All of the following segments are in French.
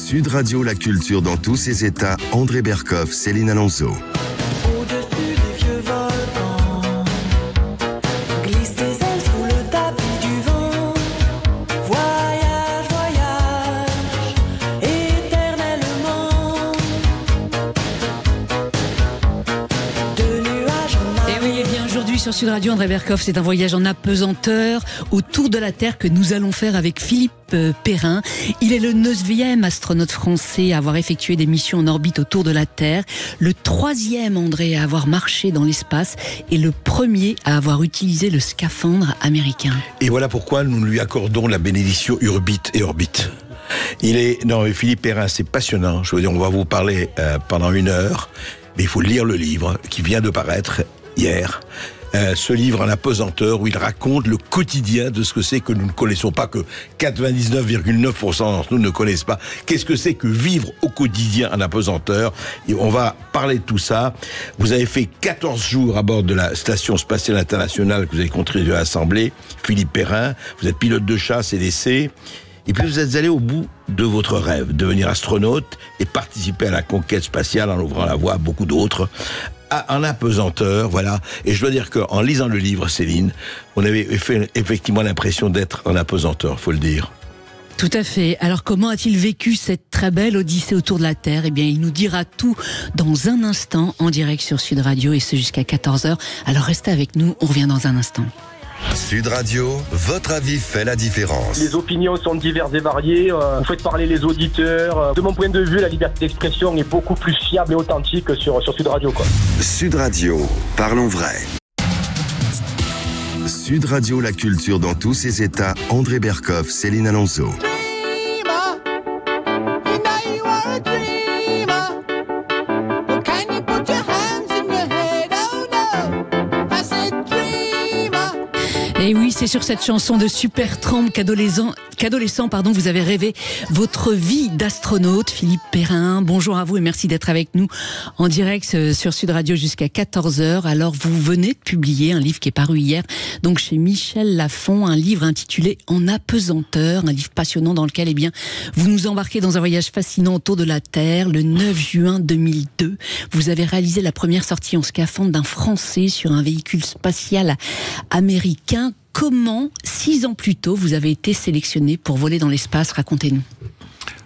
Sud Radio, la culture dans tous ses états. André Berkoff, Céline Alonso. Sur Sud Radio, André Berkoff, c'est un voyage en apesanteur autour de la Terre que nous allons faire avec Philippe Perrin. Il est le 9e astronaute français à avoir effectué des missions en orbite autour de la Terre, le 3e, André, à avoir marché dans l'espace et le 1er à avoir utilisé le scaphandre américain. Et voilà pourquoi nous lui accordons la bénédiction Urbit et Orbite. Philippe Perrin, c'est passionnant. Je veux dire, on va vous parler pendant 1 heure, mais il faut lire le livre qui vient de paraître hier. Ce livre en apesanteur où il raconte le quotidien de ce que c'est que nous ne connaissons pas, que 99,9% d'entre nous ne connaissent pas. Qu'est-ce que c'est que vivre au quotidien en apesanteur? Et on va parler de tout ça. Vous avez fait 14 jours à bord de la Station Spatiale Internationale que vous avez contribué à assembler, Philippe Perrin. Vous êtes pilote de chasse et d'essai. Et puis vous êtes allé au bout de votre rêve, devenir astronaute et participer à la conquête spatiale en ouvrant la voie à beaucoup d'autres. En apesanteur, voilà. Et je dois dire qu'en lisant le livre, Céline, on avait fait effectivement l'impression d'être en apesanteur, faut le dire. Tout à fait. Alors comment a-t-il vécu cette très belle odyssée autour de la Terre? Eh bien, il nous dira tout dans un instant en direct sur Sud Radio et ce jusqu'à 14h. Alors restez avec nous, on revient dans un instant. Sud Radio, votre avis fait la différence. Les opinions sont diverses et variées. Vous faites parler les auditeurs. De mon point de vue, la liberté d'expression est beaucoup plus fiable et authentique sur Sud Radio, quoi. Sud Radio, parlons vrai. Sud Radio, la culture dans tous ses états. André Berkoff, Céline Alonso. Et oui, c'est sur cette chanson de Supertramp qu'adolescent, vous avez rêvé votre vie d'astronaute. Philippe Perrin, bonjour à vous et merci d'être avec nous en direct sur Sud Radio jusqu'à 14h. Alors, vous venez de publier un livre qui est paru hier, donc chez Michel Lafon, un livre intitulé En apesanteur, un livre passionnant dans lequel, vous nous embarquez dans un voyage fascinant autour de la Terre. Le 9 juin 2002, vous avez réalisé la première sortie en scaphandre d'un Français sur un véhicule spatial américain. Comment, 6 ans plus tôt, vous avez été sélectionné pour voler dans l'espace? Racontez-nous.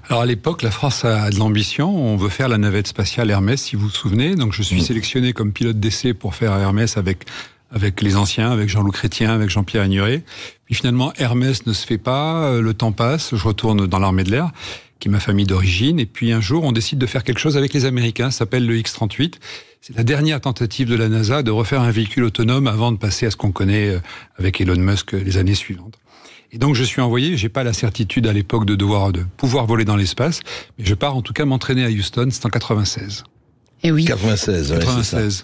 Alors à l'époque, la France a de l'ambition. On veut faire la navette spatiale Hermès, si vous vous souvenez. Donc je suis sélectionné comme pilote d'essai pour faire Hermès avec les anciens, avec Jean-Loup Chrétien, avec Jean-Pierre Agnuret. Puis finalement, Hermès ne se fait pas, le temps passe, je retourne dans l'armée de l'air, qui est ma famille d'origine. Et puis un jour, on décide de faire quelque chose avec les Américains, ça s'appelle le X-38. C'est la dernière tentative de la NASA de refaire un véhicule autonome avant de passer à ce qu'on connaît avec Elon Musk les années suivantes. Et donc je suis envoyé, j'ai pas la certitude à l'époque de pouvoir voler dans l'espace, mais je pars en tout cas m'entraîner à Houston, c'est en 96. Et oui. 96.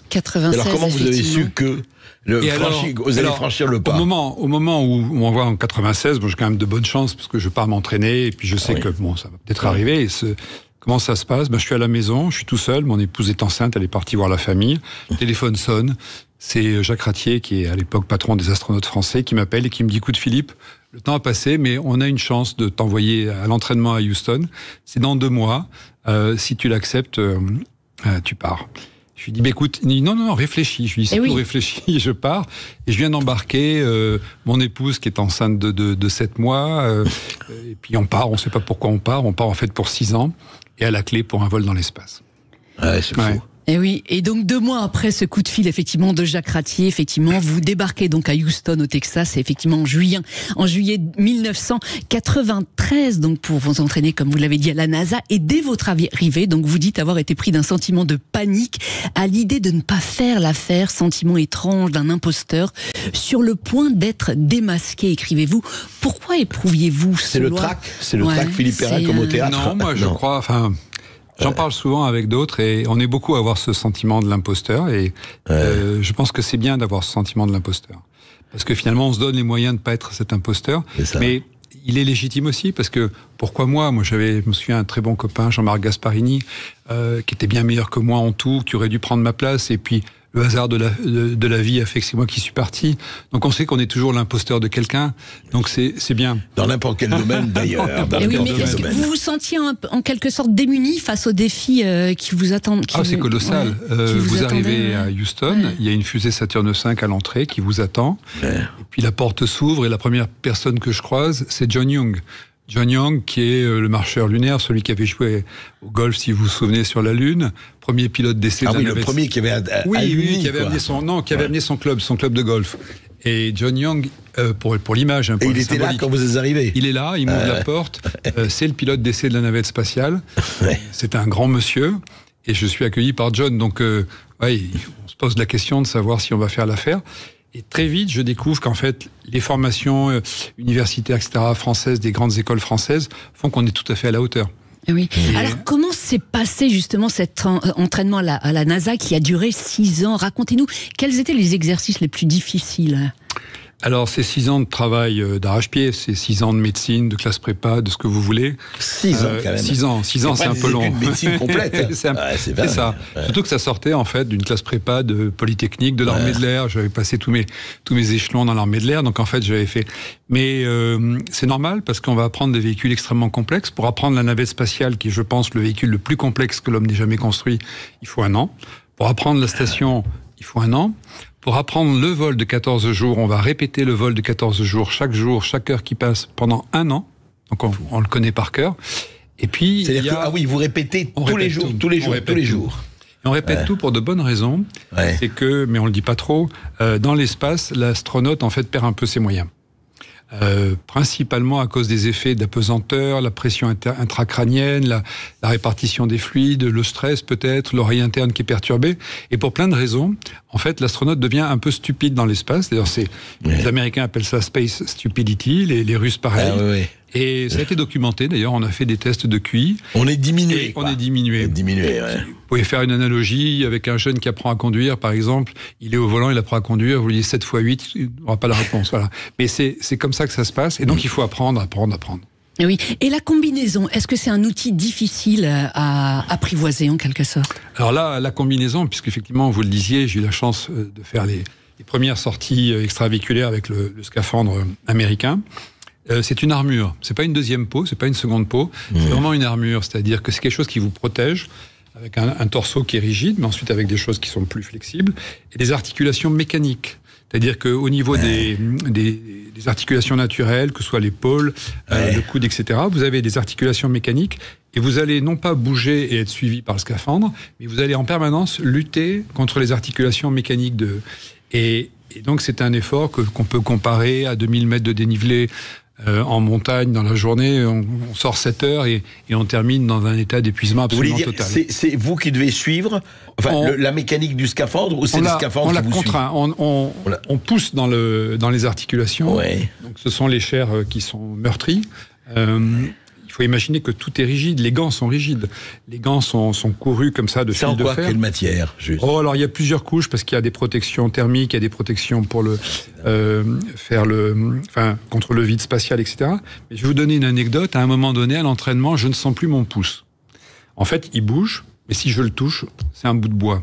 96. Alors comment vous avez su que vous allez franchir le pas? Au moment où on voit en 96, j'ai quand même de bonnes chances parce que je pars m'entraîner et puis je sais que ça va peut-être arriver. Comment ça se passe? Je suis à la maison, je suis tout seul, mon épouse est enceinte, elle est partie voir la famille. Le téléphone sonne, c'est Jacques Ratier, qui est à l'époque patron des astronautes français, qui m'appelle et qui me dit: écoute Philippe, le temps a passé, mais on a une chance de t'envoyer à l'entraînement à Houston. C'est dans 2 mois. Si tu l'acceptes, tu pars. Je lui dis, écoute, il dit, non, réfléchis. Je lui dis, c'est tout, réfléchis, je pars. Et je viens d'embarquer mon épouse qui est enceinte de 7 mois. Et puis on part, on ne sait pas pourquoi on part. On part en fait pour 6 ans. Et à la clé pour un vol dans l'espace. Ouais, c'est fou. Et oui, et donc 2 mois après ce coup de fil, effectivement, de Jacques Ratier, effectivement, vous débarquez donc à Houston, au Texas, et effectivement en juillet 1993, donc pour vous entraîner, comme vous l'avez dit, à la NASA. Et dès votre arrivée, donc vous dites avoir été pris d'un sentiment de panique à l'idée de ne pas faire l'affaire, sentiment étrange d'un imposteur, sur le point d'être démasqué, écrivez-vous. Pourquoi éprouviez-vous C'est le trac Philippe Perrin, comme au théâtre? Non, moi je crois, j'en parle souvent avec d'autres et on est beaucoup à avoir ce sentiment de l'imposteur et je pense que c'est bien d'avoir ce sentiment de l'imposteur. Parce que finalement, on se donne les moyens de ne pas être cet imposteur. Mais il est légitime aussi parce que, pourquoi moi je me souviens, un très bon copain, Jean-Marc Gasparini, qui était bien meilleur que moi en tout, qui aurait dû prendre ma place et puis le hasard de la vie a fait que c'est moi qui suis parti. Donc on sait qu'on est toujours l'imposteur de quelqu'un. Donc c'est bien. Dans n'importe quel domaine d'ailleurs. Mais est-ce que vous vous sentiez en quelque sorte démuni face aux défis qui vous attendent? C'est colossal. Vous arrivez à Houston, il y a une fusée Saturne V à l'entrée qui vous attend. Ouais. Et puis la porte s'ouvre et la première personne que je croise, c'est John Young. John Young, qui est le marcheur lunaire, celui qui avait joué au golf, si vous vous souvenez, sur la Lune, premier pilote d'essai. Le premier qui avait qui avait amené son club de golf. Et John Young, pour l'image, et il était là quand vous êtes arrivé. Il est là, il m'ouvre la porte. C'est le pilote d'essai de la navette spatiale. C'est un grand monsieur, et je suis accueilli par John. Donc, on se pose la question de savoir si on va faire l'affaire. Et très vite, je découvre qu'en fait, les formations universitaires, etc., françaises, des grandes écoles françaises, font qu'on est tout à fait à la hauteur. Oui. Alors, comment s'est passé justement cet entraînement à la NASA qui a duré 6 ans? Racontez-nous, quels étaient les exercices les plus difficiles? Alors, c'est 6 ans de travail d'arrache-pied, c'est 6 ans de médecine, de classe prépa, de ce que vous voulez. 6 ans, quand même. 6 ans, c'est un peu long. C'est une médecine complète. c'est ça. Ouais. Surtout que ça sortait, en fait, d'une classe prépa de Polytechnique, de l'armée de l'air. J'avais passé tous mes échelons dans l'armée de l'air, donc en fait, j'avais fait. Mais c'est normal, parce qu'on va apprendre des véhicules extrêmement complexes. Pour apprendre la navette spatiale, qui est, je pense, le véhicule le plus complexe que l'homme n'ait jamais construit, il faut 1 an. Pour apprendre la station, il faut 1 an. Pour apprendre le vol de 14 jours, on va répéter le vol de 14 jours, chaque heure qui passe pendant 1 an. Donc on le connaît par cœur. Et puis vous répétez tous les jours. Et on répète tout pour de bonnes raisons. Ouais. C'est que, mais on le dit pas trop, dans l'espace, l'astronaute en fait perd un peu ses moyens. Principalement à cause des effets d'apesanteur, la pression intracrânienne, la répartition des fluides, le stress peut-être, l'oreille interne qui est perturbée, et pour plein de raisons, en fait, l'astronaute devient un peu stupide dans l'espace. D'ailleurs, les Américains appellent ça space stupidity, les Russes pareil. Et ça a été documenté, d'ailleurs, on a fait des tests de QI. On est diminué. On est diminué. Vous pouvez faire une analogie avec un jeune qui apprend à conduire, par exemple. Il est au volant, il apprend à conduire, vous lui dites 7 x 8, il n'aura pas la réponse. Voilà. Mais c'est comme ça que ça se passe. Et donc, il faut apprendre. Oui. Et la combinaison, est-ce que c'est un outil difficile à apprivoiser, en quelque sorte? Alors là, la combinaison, puisqu'effectivement, vous le disiez, j'ai eu la chance de faire les premières sorties extravéhiculaires avec le scaphandre américain. C'est une armure. C'est pas une deuxième peau, c'est pas une seconde peau. C'est vraiment une armure. C'est-à-dire que c'est quelque chose qui vous protège avec un torseau qui est rigide, mais ensuite avec des choses qui sont plus flexibles et des articulations mécaniques. C'est-à-dire qu'au niveau des articulations naturelles, que ce soit l'épaule, le coude, etc., vous avez des articulations mécaniques et vous allez non pas bouger et être suivi par le scaphandre, mais vous allez en permanence lutter contre les articulations mécaniques et donc c'est un effort qu'on peut comparer à 2000 mètres de dénivelé en montagne dans la journée, on sort 7 heures et on termine dans un état d'épuisement absolument total. C'est vous qui devez suivre la mécanique du scaphandre ou c'est le scaphandre qui vous contraint, on pousse dans les articulations. Ouais. Donc ce sont les chairs qui sont meurtries. Il faut imaginer que tout est rigide. Les gants sont rigides. Les gants sont courus comme ça de fil de fer. C'est en quelle matière, juste? Alors il y a plusieurs couches parce qu'il y a des protections thermiques, il y a des protections pour contre le vide spatial, etc. Mais je vais vous donner une anecdote. À un moment donné, à l'entraînement, je ne sens plus mon pouce. En fait, il bouge, mais si je le touche, c'est un bout de bois.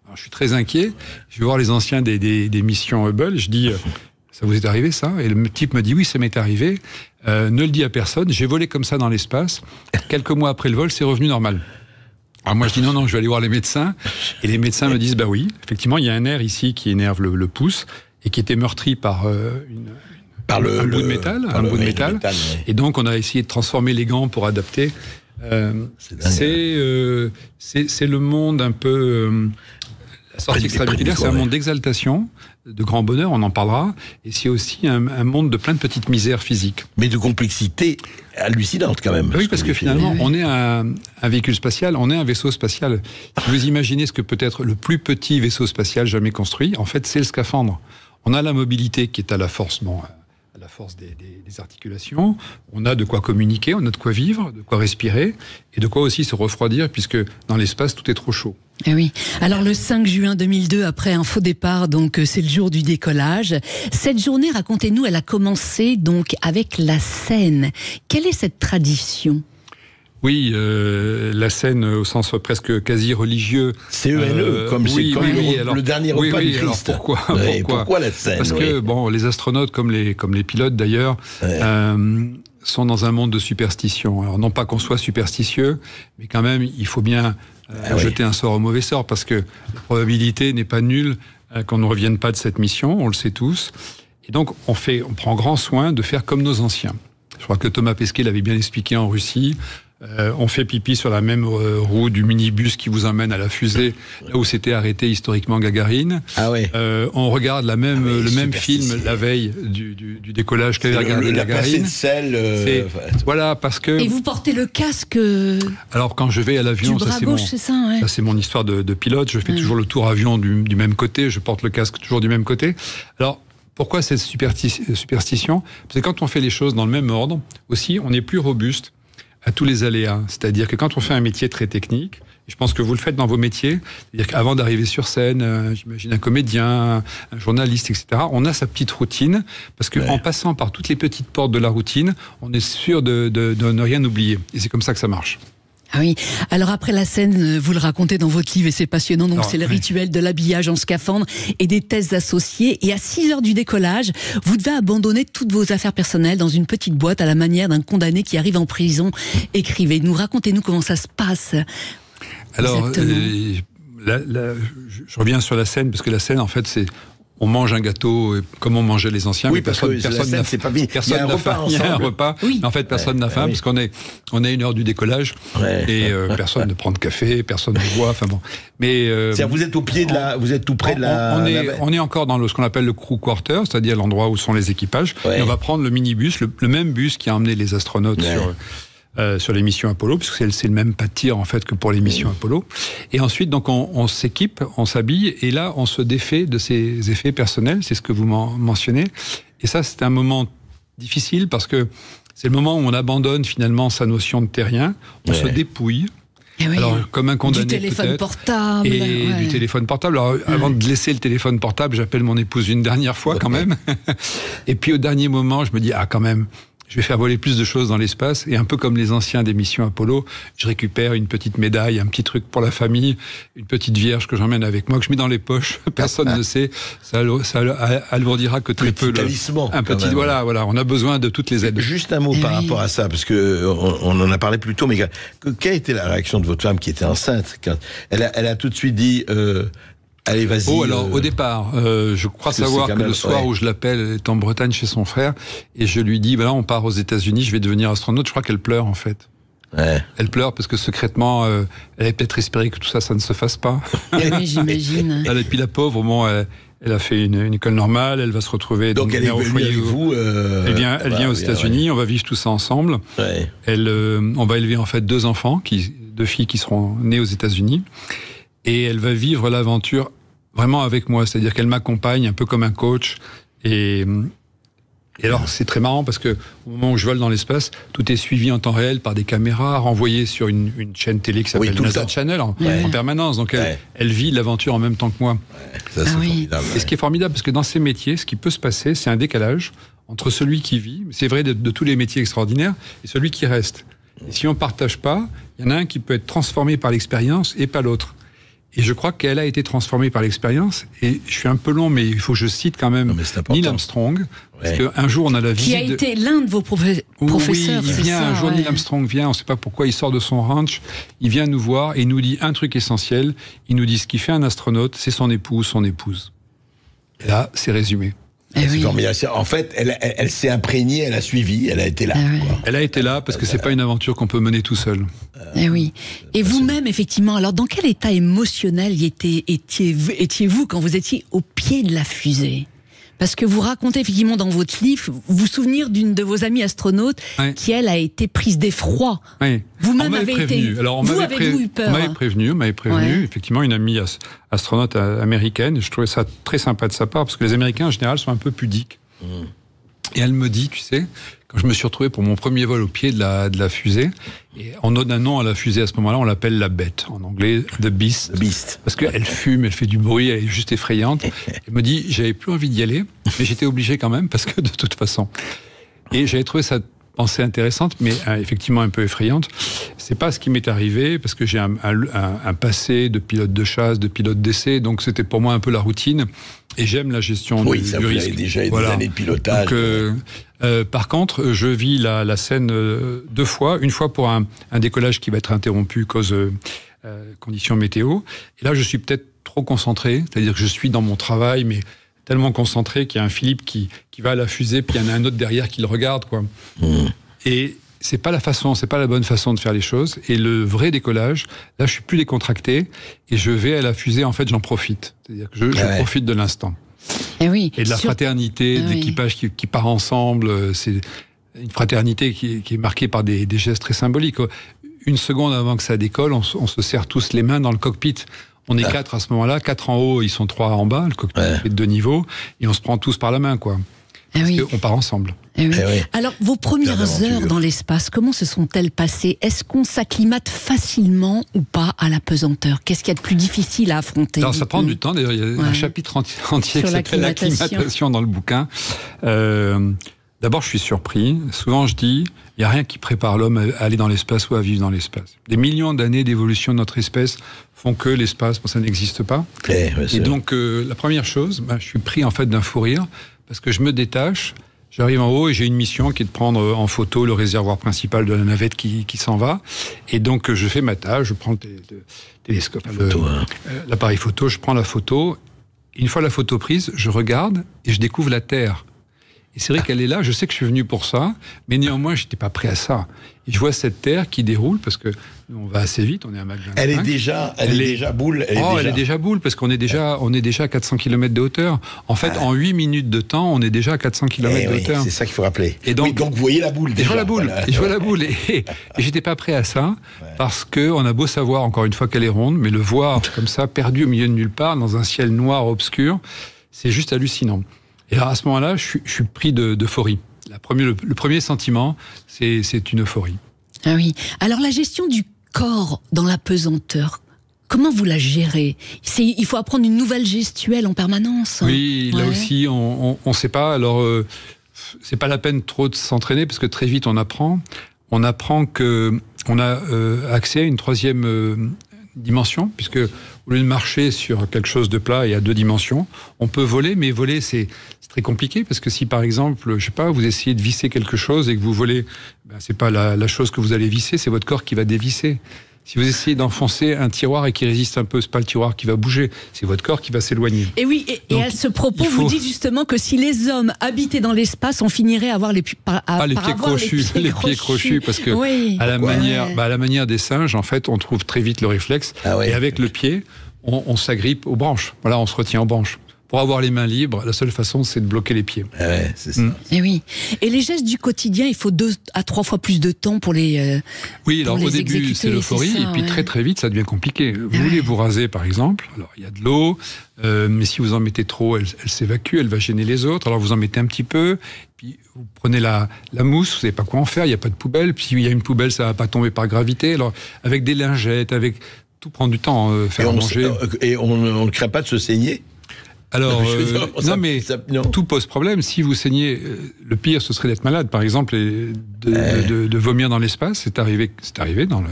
Alors, je suis très inquiet. Je vais voir les anciens des missions Hubble. Je dis, ça vous est arrivé ça? Et le type me dit, oui, ça m'est arrivé. Ne le dis à personne. J'ai volé comme ça dans l'espace. Quelques mois après le vol, c'est revenu normal. Alors moi, je dis non, je vais aller voir les médecins. Et les médecins me disent, bah oui, effectivement, il y a un nerf ici qui énerve le pouce et qui était meurtri par un bout de métal. Ouais. Et donc, on a essayé de transformer les gants pour adapter. C'est le monde un peu... la sortie extravéhiculaire, c'est un monde d'exaltation, de grand bonheur, on en parlera, et c'est aussi un monde de plein de petites misères physiques. Mais de complexité hallucinante quand même. Oui, parce que finalement, on est un véhicule spatial, on est un vaisseau spatial. Si vous imaginez ce que peut être le plus petit vaisseau spatial jamais construit, en fait, c'est le scaphandre. On a la mobilité qui est à la force, à la force des articulations, on a de quoi communiquer, on a de quoi vivre, de quoi respirer, et de quoi aussi se refroidir, puisque dans l'espace, tout est trop chaud. Eh oui. Alors le 5 juin 2002, après un faux départ, donc c'est le jour du décollage. Cette journée, racontez-nous, elle a commencé donc avec la scène. Quelle est cette tradition ? Oui, la scène au sens presque quasi religieux. CENE, comme le dernier repas du Christ. Alors pourquoi la scène? Parce que les astronautes, comme les pilotes d'ailleurs, sont dans un monde de superstition. Alors non pas qu'on soit superstitieux, mais quand même, il faut bien jeter un sort au mauvais sort, parce que la probabilité n'est pas nulle qu'on ne revienne pas de cette mission, on le sait tous. Et donc, on prend grand soin de faire comme nos anciens. Je crois que Thomas Pesquet l'avait bien expliqué en Russie. On fait pipi sur la même roue du minibus qui vous emmène à la fusée, là où s'était arrêté historiquement Gagarine. On regarde le même film la veille du décollage qu'avait regardé Gagarine. La sel. Voilà, parce que. Et vous portez le casque. Alors quand je vais à l'avion, ça c'est mon histoire de pilote. Je fais toujours le tour avion du même côté. Je porte le casque toujours du même côté. Alors pourquoi cette superstition? Parce que quand on fait les choses dans le même ordre, aussi, on est plus robuste à tous les aléas. C'est-à-dire que quand on fait un métier très technique, et je pense que vous le faites dans vos métiers, c'est-à-dire qu'avant d'arriver sur scène, j'imagine un comédien, un journaliste, etc., on a sa petite routine, parce qu'en passant par toutes les petites portes de la routine, on est sûr de ne rien oublier. Et c'est comme ça que ça marche. Ah oui. Alors après la scène, vous le racontez dans votre livre et c'est passionnant. Donc c'est le rituel de l'habillage en scaphandre et des tests associés. Et à 6h du décollage, vous devez abandonner toutes vos affaires personnelles dans une petite boîte à la manière d'un condamné qui arrive en prison. Racontez-nous comment ça se passe. Alors, je reviens sur la scène, parce que la scène, en fait, on mange un gâteau comme on mangeait les anciens, mais personne n'a faim. Il y a un repas, mais en fait personne n'a faim, parce qu'on est à 1h du décollage, et personne ne prend de café, personne ne boit, enfin bon. Mais vous êtes au pied vous êtes tout près de la. On est encore dans ce qu'on appelle le crew quarter, c'est-à-dire l'endroit où sont les équipages, et on va prendre le minibus, le même bus qui a emmené les astronautes sur les missions Apollo, parce que c'est le même pas de tir en fait que pour les missions Apollo. Et ensuite, donc on s'équipe, on s'habille, et là on se défait de ses effets personnels, c'est ce que vous mentionnez. Et ça, c'est un moment difficile, parce que c'est le moment où on abandonne finalement sa notion de terrien, on se dépouille. Alors, comme un condamné, du téléphone portable. Du téléphone portable. Alors, avant de laisser le téléphone portable, j'appelle mon épouse une dernière fois quand même. Et puis au dernier moment, je me dis, quand même, je vais faire voler plus de choses dans l'espace, et un peu comme les anciens des missions Apollo, je récupère une petite médaille, un petit truc pour la famille, une petite vierge que j'emmène avec moi, que je mets dans les poches, personne ne sait, ça alourdira que très peu talisman, un petit, voilà, on a besoin de toutes les aides. Juste un mot par rapport à ça, parce que on en a parlé plus tôt, mais quelle était la réaction de votre femme qui était enceinte quand elle a tout de suite dit allez, vas-y. Alors, au départ, je crois savoir que le soir où je l'appelle, elle est en Bretagne chez son frère, et je lui dis, là, on part aux États-Unis, je vais devenir astronaute. Je crois qu'elle pleure, en fait. Elle pleure parce que secrètement, elle avait peut-être espéré que tout ça ne se fasse pas. Oui, j'imagine. Et puis la pauvre, elle a fait une école normale, elle va se retrouver donc elle est venue avec vous. Elle vient aux États-Unis, on va vivre tout ça ensemble. On va élever en fait 2 filles qui seront nées aux États-Unis. Et elle va vivre l'aventure vraiment avec moi, c'est-à-dire qu'elle m'accompagne un peu comme un coach. Et alors, c'est très marrant parce que au moment où je vole dans l'espace, tout est suivi en temps réel par des caméras renvoyées sur une chaîne télé qui s'appelle NASA Channel en permanence. Donc, elle vit l'aventure en même temps que moi. Ça, c'est formidable. Et ce qui est formidable, parce que dans ces métiers, ce qui peut se passer, c'est un décalage entre celui qui vit, c'est vrai de tous les métiers extraordinaires, et celui qui reste. Et si on ne partage pas, il y en a un qui peut être transformé par l'expérience et pas l'autre. Et je crois qu'elle a été transformée par l'expérience. Et je suis un peu long, mais il faut que je cite quand même Neil Armstrong. Parce qu'un jour, on a la visite... Qui a été l'un de vos professeurs. Oui, il vient un jour, Neil Armstrong vient, on ne sait pas pourquoi, il sort de son ranch, il vient nous voir et il nous dit un truc essentiel. Il nous dit ce qui fait un astronaute, c'est son épouse. Et là, c'est résumé. En fait, elle s'est imprégnée, elle a suivi, elle a été là. Elle a été là parce que c'est pas une aventure qu'on peut mener tout seul. Et vous-même, effectivement, alors dans quel état émotionnel étiez-vous quand vous étiez au pied de la fusée ? Parce que vous racontez effectivement dans votre livre, vous souvenir d'une de vos amies astronautes qui, elle, a été prise d'effroi. Vous-même avez été... Alors, avez-vous eu peur ? On m'avait prévenu, effectivement, une amie astronaute américaine. Je trouvais ça très sympa de sa part, parce que les Américains, en général, sont un peu pudiques. Et elle me dit, tu sais, quand je me suis retrouvé pour mon premier vol au pied de la fusée, et on donne un nom à la fusée à ce moment-là, on l'appelle la bête, en anglais, The Beast. Parce qu'elle fume, elle fait du bruit, elle est juste effrayante. Elle me dit, j'avais plus envie d'y aller, mais j'étais obligé quand même, parce que de toute façon. Et j'avais trouvé ça pensée intéressante, mais effectivement un peu effrayante. c'est pas ce qui m'est arrivé, parce que j'ai un passé de pilote de chasse, de pilote d'essai, donc c'était pour moi un peu la routine. Et j'aime la gestion du risque. Oui, ça vous déjà des années de pilotage. Donc, par contre, je vis la scène 2 fois. Une fois pour un décollage qui va être interrompu cause conditions météo. Et là, je suis peut-être trop concentré, c'est-à-dire que je suis dans mon travail, mais tellement concentré qu'il y a un Philippe qui va à la fusée, puis il y en a un autre derrière qui le regarde, quoi. Et c'est pas la bonne façon de faire les choses. Et le vrai décollage, là, je suis plus décontracté et je vais à la fusée. En fait, j'en profite. C'est-à-dire que je profite de l'instant. Et de la fraternité, d'équipage qui part ensemble. C'est une fraternité qui est marquée par des gestes très symboliques. Une seconde avant que ça décolle, on se serre tous les mains dans le cockpit. On est 4 à ce moment-là, 4 en haut, ils sont 3 en bas, le cockpit est de 2 niveaux, et on se prend tous par la main, quoi. Parce qu'on part ensemble. Alors, vos premières heures dans l'espace, comment se sont-elles passées? Est-ce qu'on s'acclimate facilement ou pas à la pesanteur? Qu'est-ce qu'il y a de plus difficile à affronter? Alors, ça prend du temps. D'ailleurs, il y a un chapitre entier qui s'appelle l'acclimatation dans le bouquin. D'abord, je suis surpris. Souvent, je dis, il n'y a rien qui prépare l'homme à aller dans l'espace ou à vivre dans l'espace. Des millions d'années d'évolution de notre espèce font que l'espace, ça n'existe pas. Et donc, la première chose, je suis pris en fait d'un fou rire, parce que je me détache, j'arrive en haut et j'ai une mission qui est de prendre en photo le réservoir principal de la navette qui s'en va. Et donc, je fais ma tâche, je prends le télescope, l'appareil photo, je prends la photo. Une fois la photo prise, je regarde et je découvre la Terre. Et c'est vrai qu'elle est là, je sais que je suis venu pour ça, mais néanmoins, je n'étais pas prêt à ça. Et je vois cette Terre qui déroule, parce que on va assez vite, on est à Mach 25. Elle est déjà boule. Elle est déjà boule, parce qu'on est déjà à 400 km de hauteur. En fait, en 8 minutes de temps, on est déjà à 400 km de hauteur. C'est ça qu'il faut rappeler. Et donc, vous voyez la boule déjà. Je vois la boule. Et j'étais pas prêt à ça, parce qu'on a beau savoir, encore une fois, qu'elle est ronde, mais le voir comme ça, perdu au milieu de nulle part, dans un ciel noir, obscur, c'est juste hallucinant. Et alors à ce moment-là, je suis pris d'euphorie. Le premier sentiment, c'est une euphorie. Ah oui. Alors la gestion du corps dans la pesanteur, comment vous la gérez? Il faut apprendre une nouvelle gestuelle en permanence. Oui, là aussi, on ne sait pas. Alors, c'est pas la peine trop de s'entraîner, parce que très vite, on apprend. On apprend qu'on a accès à une 3e dimension, puisque au lieu de marcher sur quelque chose de plat et à 2 dimensions, on peut voler, mais voler, c'est très compliqué, parce que si par exemple, je sais pas, vous essayez de visser quelque chose et que vous volez, c'est pas la chose que vous allez visser, c'est votre corps qui va dévisser. Si vous essayez d'enfoncer un tiroir et qui résiste un peu, c'est pas le tiroir qui va bouger, c'est votre corps qui va s'éloigner. Et oui, et à ce propos, vous dites justement que si les hommes habitaient dans l'espace, on finirait à avoir les pieds crochus, parce que à la manière des singes, en fait, on trouve très vite le réflexe, et avec le pied, on s'agrippe aux branches. Voilà, on se retient aux branches. Pour avoir les mains libres, la seule façon, c'est de bloquer les pieds. C'est ça. Et oui. Et les gestes du quotidien, il faut 2 à 3 fois plus de temps pour les oui, alors au début, c'est l'euphorie, et puis très très vite, ça devient compliqué. Vous voulez vous raser, par exemple, alors il y a de l'eau, mais si vous en mettez trop, elle s'évacue, elle va gêner les autres, alors vous en mettez un petit peu, puis vous prenez la mousse, vous savez pas quoi en faire, il n'y a pas de poubelle, puis s'il y a une poubelle, ça va pas tomber par gravité, alors avec des lingettes, tout prend du temps, faire manger. Et on ne craint pas de se saigner? Alors, tout pose problème. Si vous saignez, le pire, ce serait d'être malade, par exemple, et de vomir dans l'espace. C'est arrivé dans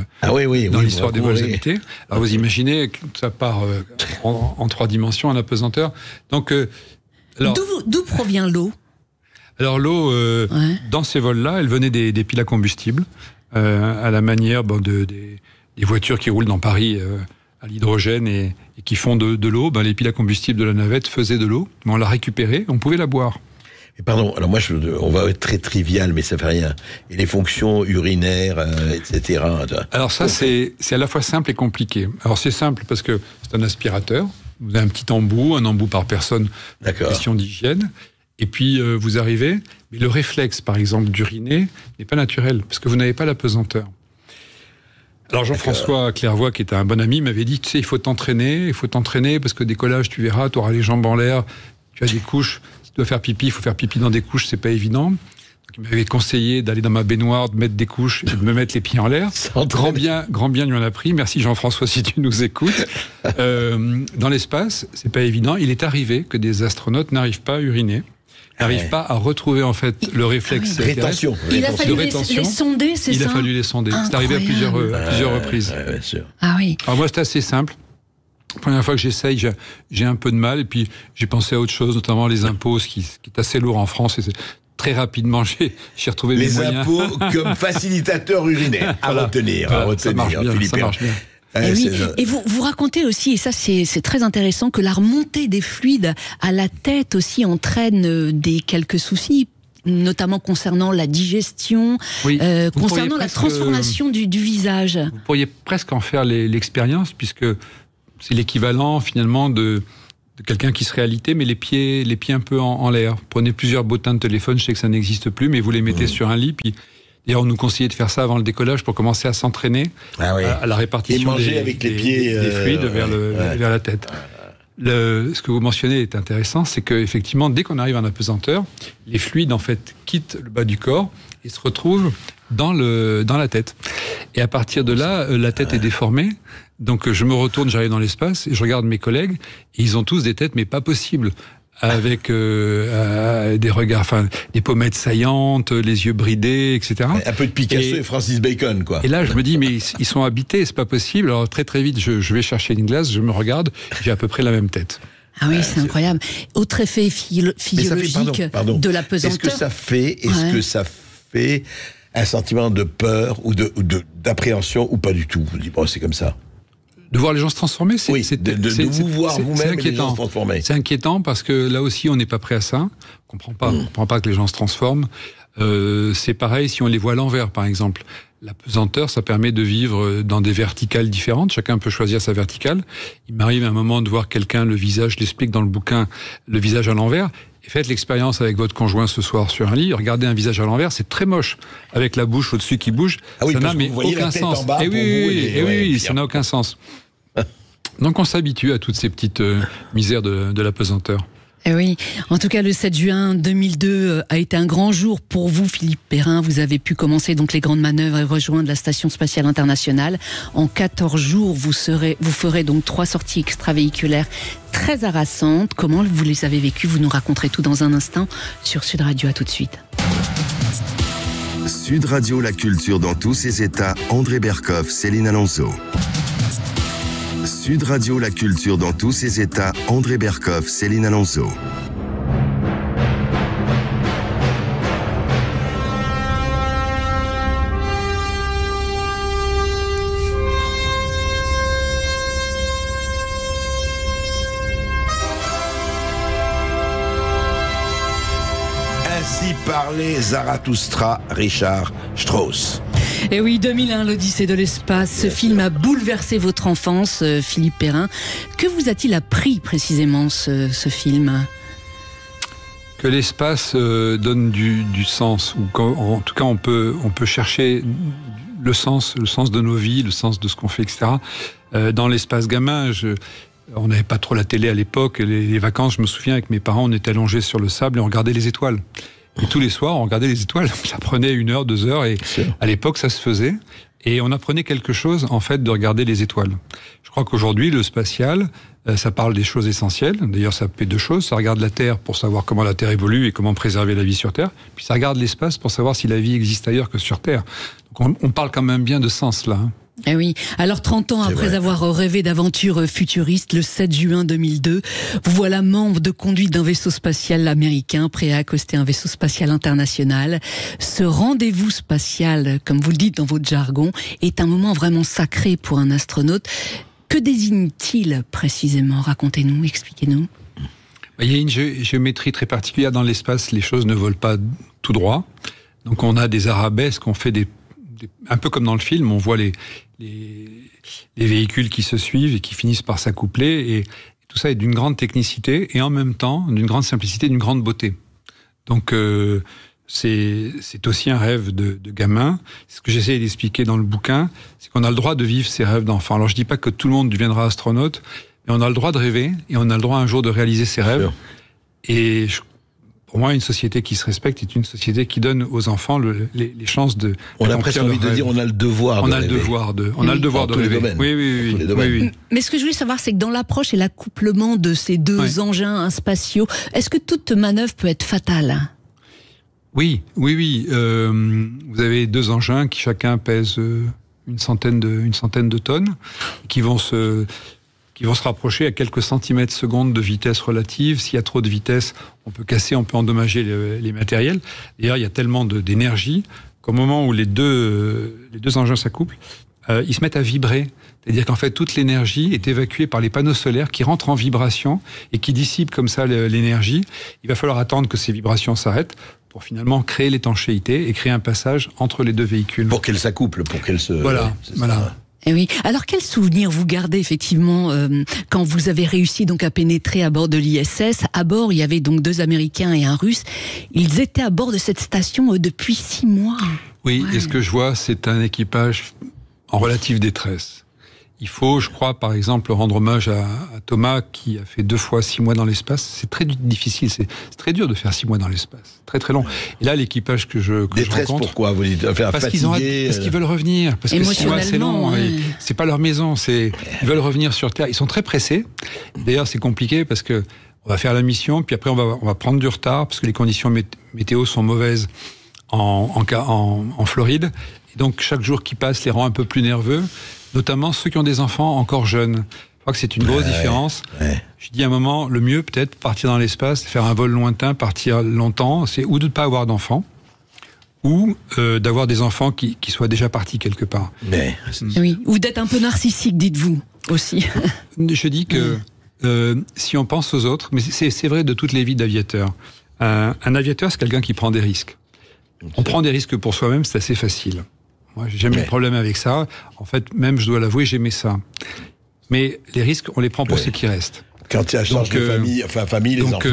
l'histoire des vols habités. Alors, vous imaginez que ça part en 3 dimensions, en apesanteur. Donc, d'où provient l'eau? Alors, l'eau, dans ces vols-là, elle venait des piles à combustible, à la manière des voitures qui roulent dans Paris à l'hydrogène et qui font de l'eau. Les piles à combustible de la navette faisaient de l'eau, mais on l'a récupérée, on pouvait la boire. Mais pardon, alors moi, on va être très trivial, mais ça fait rien. Et les fonctions urinaires, etc. Alors ça, c'est à la fois simple et compliqué. Alors c'est simple parce que c'est un aspirateur. Vous avez un embout par personne, question d'hygiène. Et puis vous arrivez, mais le réflexe, par exemple, d'uriner n'est pas naturel, parce que vous n'avez pas la pesanteur. Alors Jean-François Clairvoy, qui était un bon ami, m'avait dit, tu sais, il faut t'entraîner, parce que décollage, tu verras, tu auras les jambes en l'air, tu as des couches, si tu dois faire pipi, il faut faire pipi dans des couches, c'est pas évident. Donc, il m'avait conseillé d'aller dans ma baignoire, de mettre des couches et de me mettre les pieds en l'air. Grand bien lui en a pris. Merci Jean-François si tu nous écoutes. Dans l'espace, c'est pas évident. Il est arrivé que des astronautes n'arrivent pas à uriner. n'arrive pas à retrouver en fait le réflexe rétention. Il a fallu les sonder, c'est ça? Il a fallu les sonder. C'est arrivé à plusieurs reprises. Bien sûr. Ah oui. Alors moi, c'est assez simple. La première fois que j'essaye, j'ai un peu de mal. Et puis, j'ai pensé à autre chose, notamment les impôts, ce qui est assez lourd en France. Et très rapidement, j'ai retrouvé mes moyens. Les impôts comme facilitateur urinaire à retenir. Ça marche bien. Et vous racontez aussi, et ça c'est très intéressant, que la remontée des fluides à la tête aussi entraîne des quelques soucis, notamment concernant la digestion, concernant la transformation du visage. Vous pourriez presque en faire l'expérience, puisque c'est l'équivalent finalement de quelqu'un qui serait alité, mais les pieds un peu en l'air. Prenez plusieurs bottins de téléphone, je sais que ça n'existe plus, mais vous les mettez sur un lit, puis d'ailleurs, on nous conseillait de faire ça avant le décollage pour commencer à s'entraîner à la répartition des fluides vers la tête. Ce que vous mentionnez est intéressant, c'est qu'effectivement, dès qu'on arrive en apesanteur, les fluides en fait quittent le bas du corps et se retrouvent dans la tête. Et à partir de là, la tête est déformée. Donc je me retourne, j'arrive dans l'espace et je regarde mes collègues et ils ont tous des têtes mais pas possibles. Avec des regards, des pommettes saillantes, les yeux bridés, etc. Un peu de Picasso et Francis Bacon, quoi. Et là, je me dis, mais ils sont habités, c'est pas possible. Alors très très vite, je vais chercher une glace, je me regarde, j'ai à peu près la même tête. Ah oui, c'est incroyable. Autre effet physiologique de la pesanteur. Est-ce que ça fait un sentiment de peur ou d'appréhension ou pas du tout? Vous dites, bon, c'est comme ça. De voir les gens se transformer, de vous voir vous-même et les gens se transformer. C'est inquiétant parce que là aussi, on n'est pas prêt à ça. On comprend pas que les gens se transforment. C'est pareil si on les voit à l'envers, par exemple. La pesanteur, ça permet de vivre dans des verticales différentes. Chacun peut choisir sa verticale. Il m'arrive un moment de voir quelqu'un, le visage, je l'explique dans le bouquin, le visage à l'envers. Et faites l'expérience avec votre conjoint ce soir sur un lit. Regardez un visage à l'envers, c'est très moche. Avec la bouche au-dessus qui bouge, ça n'a mais aucun sens. Et oui, ça n'a aucun sens. Donc on s'habitue à toutes ces petites misères de la pesanteur. Eh oui, en tout cas le 7 juin 2002 a été un grand jour pour vous, Philippe Perrin. Vous avez pu commencer donc les grandes manœuvres et rejoindre la Station Spatiale Internationale. En 14 jours, vous ferez donc 3 sorties extravéhiculaires très harassantes. Comment vous les avez vécues? Vous nous raconterez tout dans un instant sur Sud Radio. À tout de suite. Sud Radio, la culture dans tous ses états. André Berkoff, Céline Alonso. Sud Radio, la culture dans tous ses états. André Berkoff, Céline Alonso. Ainsi parlait Zarathustra, Richard Strauss. Et oui, 2001, l'Odyssée de l'espace. Ce film a bouleversé votre enfance, Philippe Perrin. Que vous a-t-il appris précisément, ce film? Que l'espace donne du sens, ou en tout cas on peut chercher le sens de nos vies, le sens de ce qu'on fait, etc. Dans l'espace gamin, on n'avait pas trop la télé à l'époque. Les vacances, je me souviens, avec mes parents, on était allongés sur le sable et on regardait les étoiles. Et tous les soirs, on regardait les étoiles. Ça prenait 1 heure, 2 heures, et à l'époque, ça se faisait. Et on apprenait quelque chose, en fait, de regarder les étoiles. Je crois qu'aujourd'hui, le spatial, ça parle des choses essentielles. D'ailleurs, ça fait 2 choses. Ça regarde la Terre pour savoir comment la Terre évolue et comment préserver la vie sur Terre. Puis ça regarde l'espace pour savoir si la vie existe ailleurs que sur Terre. Donc on parle quand même bien de sens, là. Eh oui. Alors 30 ans après avoir rêvé d'aventures futuristes, le 7 juin 2002, vous voilà membre de conduite d'un vaisseau spatial américain prêt à accoster un vaisseau spatial international. Ce rendez-vous spatial, comme vous le dites dans votre jargon, est un moment vraiment sacré pour un astronaute. Que désigne-t-il précisément? Racontez-nous, expliquez-nous. Il y a une géométrie très particulière dans l'espace. Les choses ne volent pas tout droit. Donc on a des arabesques, on fait un peu comme dans le film, on voit les véhicules qui se suivent et qui finissent par s'accoupler, et tout ça est d'une grande technicité et en même temps d'une grande simplicité, d'une grande beauté. Donc c'est aussi un rêve de gamin. Ce que j'essaie d'expliquer dans le bouquin, c'est qu'on a le droit de vivre ses rêves d'enfant. Alors je dis pas que tout le monde deviendra astronaute, mais on a le droit de rêver et on a le droit un jour de réaliser ses rêves. Et Pour moi, une société qui se respecte est une société qui donne aux enfants les chances de. On a presque envie de dire, on a le devoir de rêver. On a le devoir de rêver. Oui. Mais ce que je voulais savoir, c'est que dans l'approche et l'accouplement de ces deux engins spatiaux, est-ce que toute manœuvre peut être fatale ? Oui. Vous avez deux engins qui chacun pèsent une centaine de tonnes, qui vont se rapprocher à quelques centimètres secondes de vitesse relative. S'il y a trop de vitesse, on peut casser, on peut endommager les matériels. D'ailleurs, il y a tellement d'énergie qu'au moment où les deux engins s'accouplent, ils se mettent à vibrer. C'est-à-dire qu'en fait, toute l'énergie est évacuée par les panneaux solaires qui rentrent en vibration et qui dissipent comme ça l'énergie. Il va falloir attendre que ces vibrations s'arrêtent pour finalement créer l'étanchéité et créer un passage entre les deux véhicules. Pour qu'elles s'accouplent, pour qu'elles se... Voilà. Et oui. Alors, quel souvenir vous gardez effectivement quand vous avez réussi donc à pénétrer à bord de l'ISS ? À bord, il y avait donc 2 Américains et un Russe. Ils étaient à bord de cette station depuis 6 mois. Oui, et ce que je vois, c'est un équipage en relative détresse. Il faut, je crois, par exemple, rendre hommage à Thomas, qui a fait 2 fois 6 mois dans l'espace. C'est très difficile, c'est très dur de faire 6 mois dans l'espace. Très très long. Et là, l'équipage que je rencontre... Pourquoi vous dites parce qu'ils veulent revenir. Parce que 6 mois, c'est long. Ouais. C'est pas leur maison. Ils veulent revenir sur Terre. Ils sont très pressés. D'ailleurs, c'est compliqué parce que on va faire la mission, puis après, on va prendre du retard parce que les conditions météo sont mauvaises en Floride. Et donc, chaque jour qui passe les rend un peu plus nerveux. Notamment ceux qui ont des enfants encore jeunes. Je crois que c'est une grosse différence. Je dis à un moment, le mieux peut-être, partir dans l'espace, faire un vol lointain, partir longtemps, c'est ou de ne pas avoir d'enfants, ou d'avoir des enfants qui soient déjà partis quelque part. Oui, ou d'être un peu narcissique, dites-vous, aussi. Je dis que si on pense aux autres, mais c'est vrai de toutes les vies d'aviateurs, un aviateur, c'est quelqu'un qui prend des risques. On prend des risques pour soi-même, c'est assez facile. Moi, j'ai jamais eu de problème avec ça. En fait, même, je dois l'avouer, j'aimais ça. Mais les risques, on les prend pour ceux qui restent. Quand il y a charge de famille, les enfants...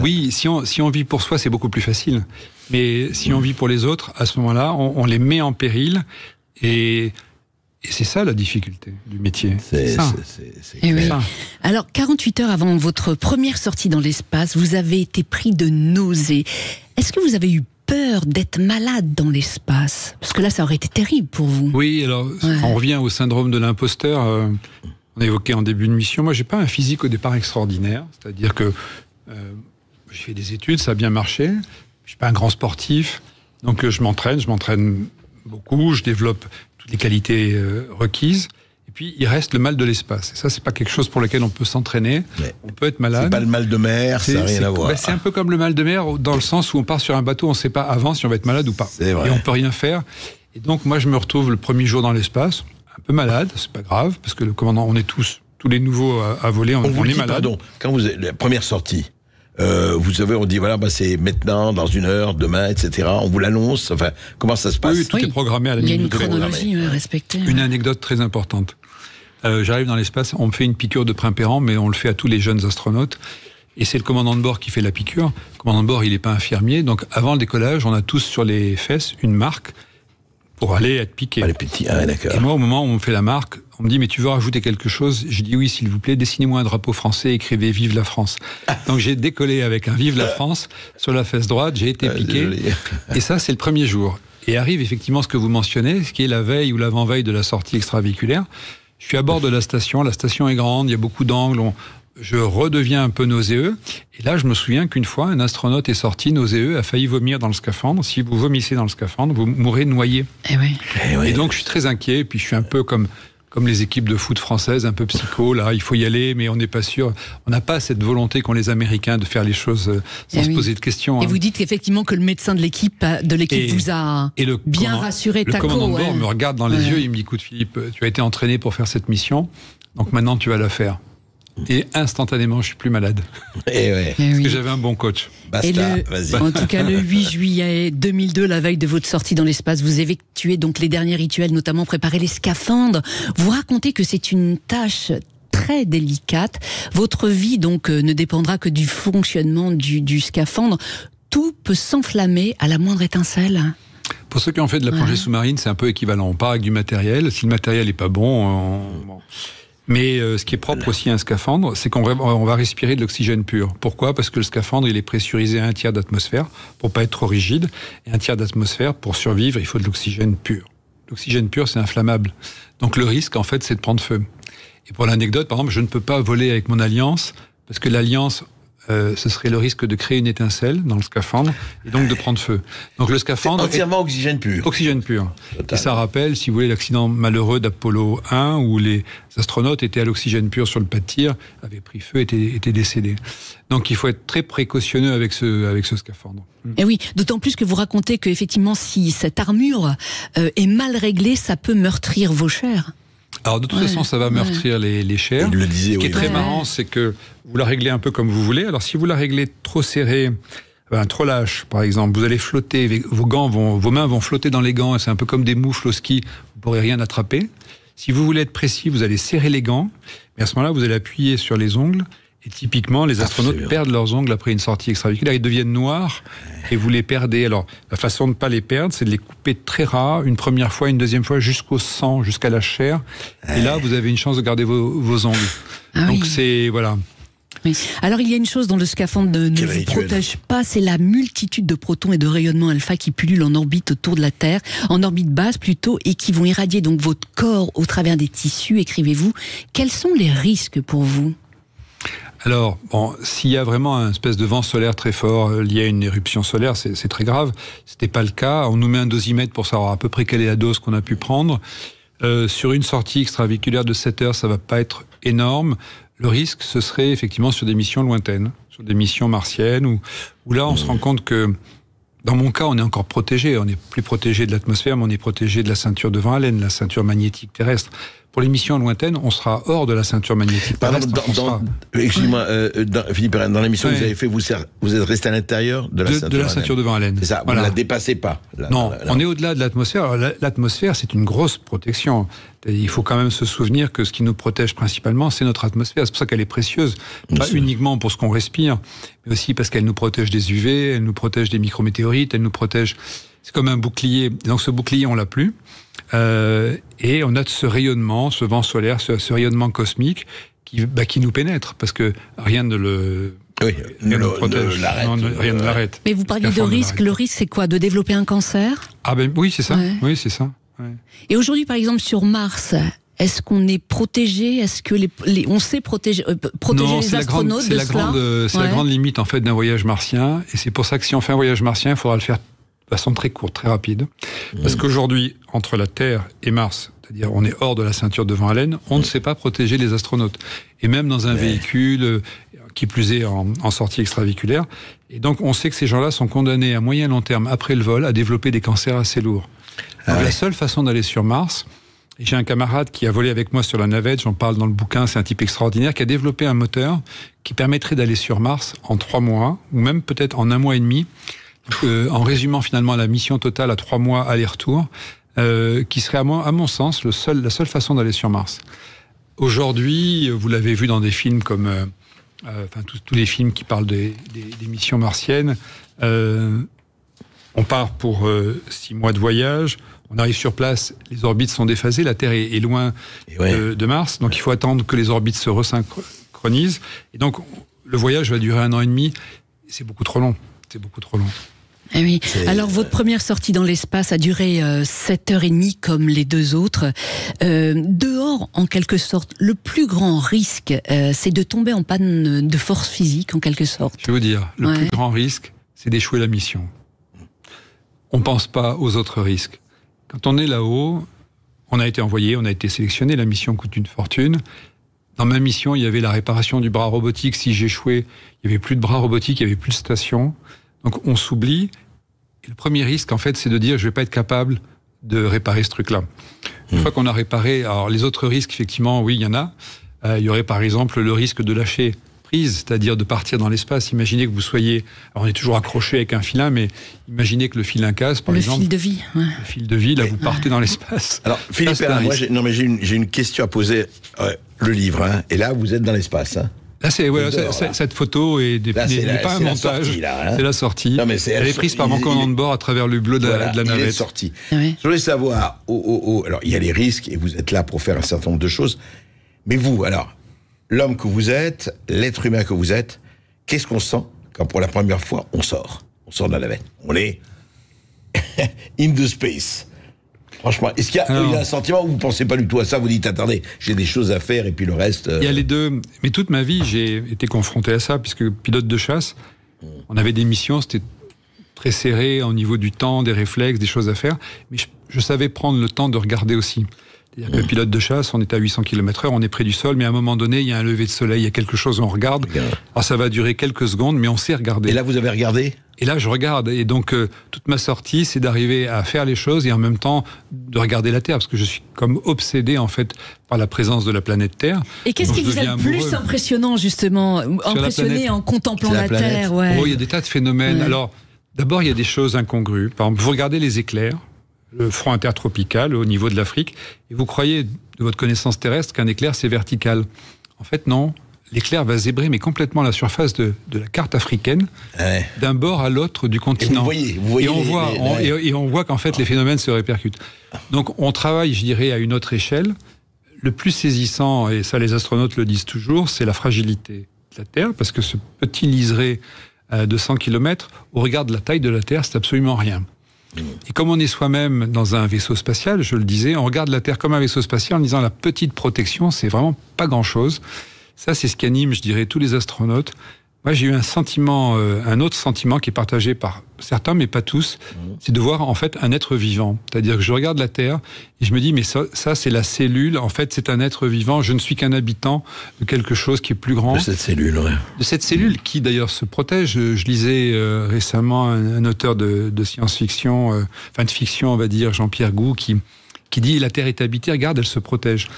Oui, si on vit pour soi, c'est beaucoup plus facile. Mais si on vit pour les autres, à ce moment-là, on les met en péril. Et c'est ça la difficulté du métier. C'est ça. Alors, 48 heures avant votre première sortie dans l'espace, vous avez été pris de nausées. Est-ce que vous avez eu peur d'être malade dans l'espace? Parce que là, ça aurait été terrible pour vous. Oui, alors, on revient au syndrome de l'imposteur. On a évoqué en début de mission. Moi, j'ai pas un physique au départ extraordinaire. C'est-à-dire que j'ai fait des études, ça a bien marché. Je suis pas un grand sportif. Donc, je m'entraîne beaucoup. Je développe toutes les qualités requises. Et puis, il reste le mal de l'espace. Et ça, c'est pas quelque chose pour lequel on peut s'entraîner. On peut être malade. C'est pas le mal de mer, ça n'a rien à voir. C'est un peu comme le mal de mer, dans le sens où on part sur un bateau, on ne sait pas avant si on va être malade ou pas. C'est vrai. Et on peut rien faire. Et donc, moi, je me retrouve le premier jour dans l'espace, un peu malade, c'est pas grave, parce que le commandant, on est tous les nouveaux à voler, on est malade. Pardon, quand vous la première sortie, vous savez, on dit voilà, c'est maintenant, dans 1 heure, demain, etc. On vous l'annonce. Enfin, comment ça se passe? Oui, tout est programmé à la minute. Il y a une chronologie respectée. Une anecdote très importante. J'arrive dans l'espace, on me fait une piqûre de Primpéran, mais on le fait à tous les jeunes astronautes. Et c'est le commandant de bord qui fait la piqûre. Le commandant de bord, il n'est pas infirmier. Donc, avant le décollage, on a tous sur les fesses une marque pour aller être piqué. D'accord. Et moi, au moment où on me fait la marque, on me dit, mais tu veux rajouter quelque chose? Je dis oui, s'il vous plaît, dessinez-moi un drapeau français, écrivez Vive la France. Donc, j'ai décollé avec un Vive la France sur la fesse droite, j'ai été piqué. Et ça, c'est le premier jour. Et arrive effectivement ce que vous mentionnez, ce qui est la veille ou l'avant-veille de la sortie extravéhiculaire. Je suis à bord de la station est grande, il y a beaucoup d'angles, je redeviens un peu nauséeux. Et là, je me souviens qu'une fois, un astronaute est sorti nauséeux, a failli vomir dans le scaphandre. Si vous vomissez dans le scaphandre, vous mourrez noyé. Et donc, je suis très inquiet, puis je suis un peu comme les équipes de foot françaises, un peu psycho, là, il faut y aller, mais on n'est pas sûr. On n'a pas cette volonté qu'ont les Américains de faire les choses sans se poser de questions. Et vous dites effectivement que le médecin de l'équipe vous a bien rassuré. Le commandant de bord me regarde dans les yeux, il me dit, écoute Philippe, tu as été entraîné pour faire cette mission, donc maintenant tu vas la faire. Et instantanément, je suis plus malade. Parce que j'avais un bon coach. En tout cas, le 8 juillet 2002, la veille de votre sortie dans l'espace, vous effectuez donc les derniers rituels, notamment préparer les scaphandres. Vous racontez que c'est une tâche très délicate. Votre vie, donc, ne dépendra que du fonctionnement du scaphandre. Tout peut s'enflammer à la moindre étincelle. Pour ceux qui ont fait de la plongée sous-marine, c'est un peu équivalent. On part avec du matériel. Si le matériel n'est pas bon. Mais ce qui est propre aussi à un scaphandre, c'est qu'on va respirer de l'oxygène pur. Pourquoi ? Parce que le scaphandre, il est pressurisé à 1/3 d'atmosphère pour pas être trop rigide. Et 1/3 d'atmosphère, pour survivre, il faut de l'oxygène pur. L'oxygène pur, c'est inflammable. Donc le risque, en fait, c'est de prendre feu. Et pour l'anecdote, par exemple, je ne peux pas voler avec mon alliance, parce que l'alliance, ce serait le risque de créer une étincelle dans le scaphandre et donc de prendre feu. Donc le scaphandre... C'est entièrement oxygène pur. Oxygène pur. Total. Et ça rappelle, si vous voulez, l'accident malheureux d'Apollo 1 où les astronautes étaient à l'oxygène pur sur le pas de tir, avaient pris feu, étaient décédés. Donc il faut être très précautionneux avec ce scaphandre. Et oui, d'autant plus que vous racontez que effectivement, si cette armure est mal réglée, ça peut meurtrir vos chairs. Alors de toute façon, ça va meurtrir les chairs. Il le disait, Ce qui est très marrant, c'est que vous la réglez un peu comme vous voulez. Alors si vous la réglez trop serrée, trop lâche, par exemple, vous allez flotter, vos mains vont flotter dans les gants, et c'est un peu comme des moufles au ski, vous ne pourrez rien attraper. Si vous voulez être précis, vous allez serrer les gants, mais à ce moment-là, vous allez appuyer sur les ongles. Et typiquement, les astronautes perdent leurs ongles après une sortie extravéhiculaire. Ils deviennent noirs et vous les perdez. Alors, la façon de ne pas les perdre, c'est de les couper très ras, une première fois, une deuxième fois, jusqu'au sang, jusqu'à la chair. Et là, vous avez une chance de garder vos ongles. Donc, c'est... Voilà. Oui. Alors, il y a une chose dont le scaphandre ne vous protège pas, c'est la multitude de protons et de rayonnements alpha qui pullulent en orbite autour de la Terre, en orbite basse plutôt, et qui vont irradier donc votre corps au travers des tissus. Écrivez-vous, quels sont les risques pour vous ? Alors, bon, s'il y a vraiment un espèce de vent solaire très fort lié à une éruption solaire, c'est très grave. C'était pas le cas. On nous met un dosimètre pour savoir à peu près quelle est la dose qu'on a pu prendre. Sur une sortie extravéhiculaire de 7 heures, ça va pas être énorme. Le risque, ce serait effectivement sur des missions lointaines, sur des missions martiennes, où là, on se rend compte que, dans mon cas, on est encore protégé. On n'est plus protégé de l'atmosphère, mais on est protégé de la ceinture de Van Allen, la ceinture magnétique terrestre. Pour les missions lointaines, on sera hors de la ceinture magnétique terrestre. Excusez-moi, Philippe, dans l'émission que vous avez fait, vous êtes resté à l'intérieur de la ceinture de Van Allen. C'est ça, vous ne la dépassez pas. Non, on est au-delà de l'atmosphère. Alors, l'atmosphère, c'est une grosse protection. Il faut quand même se souvenir que ce qui nous protège principalement, c'est notre atmosphère. C'est pour ça qu'elle est précieuse. Pas uniquement pour ce qu'on respire, mais aussi parce qu'elle nous protège des UV, elle nous protège des micrométéorites, elle nous protège... C'est comme un bouclier. Donc ce bouclier, on l'a plus. Et on a ce rayonnement, ce vent solaire, ce rayonnement cosmique qui nous pénètre, parce que rien ne le... rien ne protège. Rien ne l'arrête. Mais vous parliez de risque. Le risque, c'est quoi ? De développer un cancer ? Ah ben oui, c'est ça. Ouais. Oui, c'est ça. Ouais. Et aujourd'hui, par exemple, sur Mars, est-ce qu'on est protégé ? Est-ce que on sait protéger les astronautes de cela ? C'est la grande limite en fait d'un voyage martien. Et c'est pour ça que si on fait un voyage martien, il faudra le faire de façon très courte, très rapide. Parce qu'aujourd'hui, entre la Terre et Mars, c'est-à-dire on est hors de la ceinture de Van Allen, on ne sait pas protéger les astronautes. Et même dans un véhicule, qui plus est en sortie extravéhiculaire. Et donc on sait que ces gens-là sont condamnés à moyen long terme, après le vol, à développer des cancers assez lourds. Donc la seule façon d'aller sur Mars, et j'ai un camarade qui a volé avec moi sur la navette, j'en parle dans le bouquin, c'est un type extraordinaire, qui a développé un moteur qui permettrait d'aller sur Mars en 3 mois, ou même peut-être en 1 mois et demi, en résumant finalement la mission totale à 3 mois aller-retour, qui serait à mon sens la seule façon d'aller sur Mars. Aujourd'hui, vous l'avez vu dans des films comme tous les films qui parlent des missions martiennes, on part pour 6 mois de voyage, on arrive sur place, les orbites sont déphasées, la Terre est loin de Mars, donc il faut attendre que les orbites se resynchronisent, et donc le voyage va durer 1 an et demi, c'est beaucoup trop long. C'est beaucoup trop long. Eh oui. Alors, votre première sortie dans l'espace a duré 7h30 comme les 2 autres. Dehors, en quelque sorte, le plus grand risque, c'est de tomber en panne de force physique, en quelque sorte. Je vais vous dire, le plus grand risque, c'est d'échouer la mission. On ne pense pas aux autres risques. Quand on est là-haut, on a été envoyé, on a été sélectionné, la mission coûte une fortune. Dans ma mission, il y avait la réparation du bras robotique. Si j'échouais, il n'y avait plus de bras robotique, il n'y avait plus de station. Donc on s'oublie. Et le premier risque, en fait, c'est de dire je ne vais pas être capable de réparer ce truc-là. Une fois qu'on a réparé, alors les autres risques, effectivement, oui, il y en a. Il y aurait par exemple le risque de lâcher prise, c'est-à-dire de partir dans l'espace. Imaginez que vous soyez... Alors on est toujours accroché avec un filin, mais imaginez que le filin casse, par exemple. Le fil de vie. Ouais. Le fil de vie, là, vous partez dans l'espace. Alors, Philippe Perrin, moi, j'ai une question à poser. Le livre, hein, et là, vous êtes dans l'espace. Hein. Là, cette photo n'est pas un montage. C'est la sortie. Non, mais elle est prise par mon commandant de bord à travers le hublot de la navette. Il est sorti. Je voulais savoir, alors il y a les risques, et vous êtes là pour faire un certain nombre de choses. Mais vous, alors, l'homme que vous êtes, l'être humain que vous êtes, qu'est-ce qu'on sent quand pour la première fois on sort de la navette? On est in the space. Franchement, est-ce qu'il y a un sentiment où vous ne pensez pas du tout à ça? Vous dites, attendez, j'ai des choses à faire et puis le reste... Il y a les deux. Mais toute ma vie, j'ai été confronté à ça, puisque pilote de chasse, on avait des missions, c'était très serré au niveau du temps, des réflexes, des choses à faire. Mais je savais prendre le temps de regarder aussi. C'est-à-dire que le pilote de chasse, on est à 800 km/h, on est près du sol, mais à un moment donné, il y a un lever de soleil, il y a quelque chose, on regarde. Alors ça va durer quelques secondes, mais on sait regarder. Et là, vous avez regardé? Et là, je regarde. Et donc, toute ma sortie, c'est d'arriver à faire les choses et en même temps de regarder la Terre, parce que je suis comme obsédé, en fait, par la présence de la planète Terre. Et qu'est-ce qui vous a le plus impressionnant, justement, impressionné en contemplant la Terre? Ouais. Oh, il y a des tas de phénomènes. Ouais. Alors, d'abord, il y a des choses incongrues. Par exemple, vous regardez les éclairs, le front intertropical au niveau de l'Afrique, et vous croyez, de votre connaissance terrestre, qu'un éclair, c'est vertical. En fait, non. L'éclair va zébrer, mais complètement la surface de la carte africaine, d'un bord à l'autre du continent. Et vous voyez et on voit qu'en fait, les phénomènes se répercutent. Donc, on travaille, je dirais, à une autre échelle. Le plus saisissant, et ça les astronautes le disent toujours, c'est la fragilité de la Terre, parce que ce petit liseré de 100 km, au regard de la taille de la Terre, c'est absolument rien. Et comme on est soi-même dans un vaisseau spatial, je le disais, on regarde la Terre comme un vaisseau spatial en disant la petite protection, c'est vraiment pas grand-chose. Ça, c'est ce qui anime, je dirais, tous les astronautes. Moi, j'ai eu un autre sentiment qui est partagé par certains, mais pas tous, c'est de voir en fait un être vivant. C'est-à-dire que je regarde la Terre et je me dis, mais ça c'est la cellule. En fait, c'est un être vivant. Je ne suis qu'un habitant de quelque chose qui est plus grand. De cette cellule, ouais. De cette cellule qui d'ailleurs se protège. Je lisais récemment un auteur de science-fiction, de fiction, on va dire, Jean-Pierre Gou, qui dit la Terre est habitée. Regarde, elle se protège.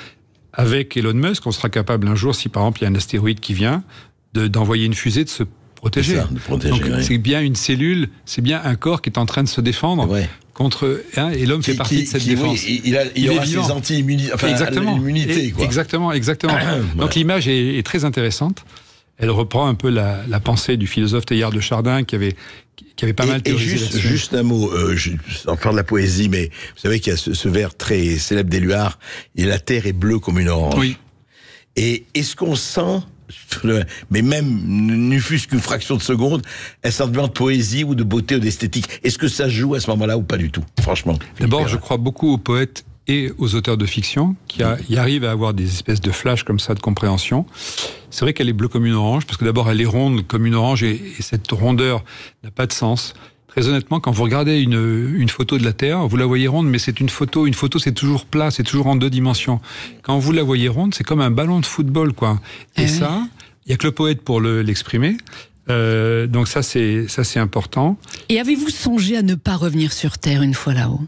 Avec Elon Musk, on sera capable un jour, si par exemple il y a un astéroïde qui vient, d'envoyer une fusée, de se protéger. C'est ça, de protéger. Donc, c'est bien une cellule, c'est bien un corps qui est en train de se défendre contre. Et l'homme fait partie de cette défense. Il aura ses anti-immunités, l'immunité, quoi. Exactement. Donc l'image est très intéressante. Elle reprend un peu la pensée du philosophe Teilhard de Chardin qui avait pas mal théorisé là-dessus. Juste un mot, sans faire de la poésie, mais vous savez qu'il y a ce vers très célèbre d'Éluard, et la terre est bleue comme une orange. Oui. Et est-ce qu'on sent, mais même, ne fût-ce qu'une fraction de seconde, un sentiment de poésie ou de beauté ou d'esthétique? Est-ce que ça joue à ce moment-là ou pas du tout, franchement? D'abord, je crois beaucoup aux poètes et aux auteurs de fiction qui y arrivent à avoir des espèces de flashs comme ça de compréhension. C'est vrai qu'elle est bleue comme une orange, parce que d'abord elle est ronde comme une orange et cette rondeur n'a pas de sens. Très honnêtement, quand vous regardez une photo de la Terre, vous la voyez ronde, mais c'est une photo c'est toujours plat, c'est toujours en 2 dimensions. Quand vous la voyez ronde, c'est comme un ballon de football, quoi. Et ça, il n'y a que le poète pour l'exprimer. Donc ça c'est important. Et avez-vous songé à ne pas revenir sur Terre une fois là-haut?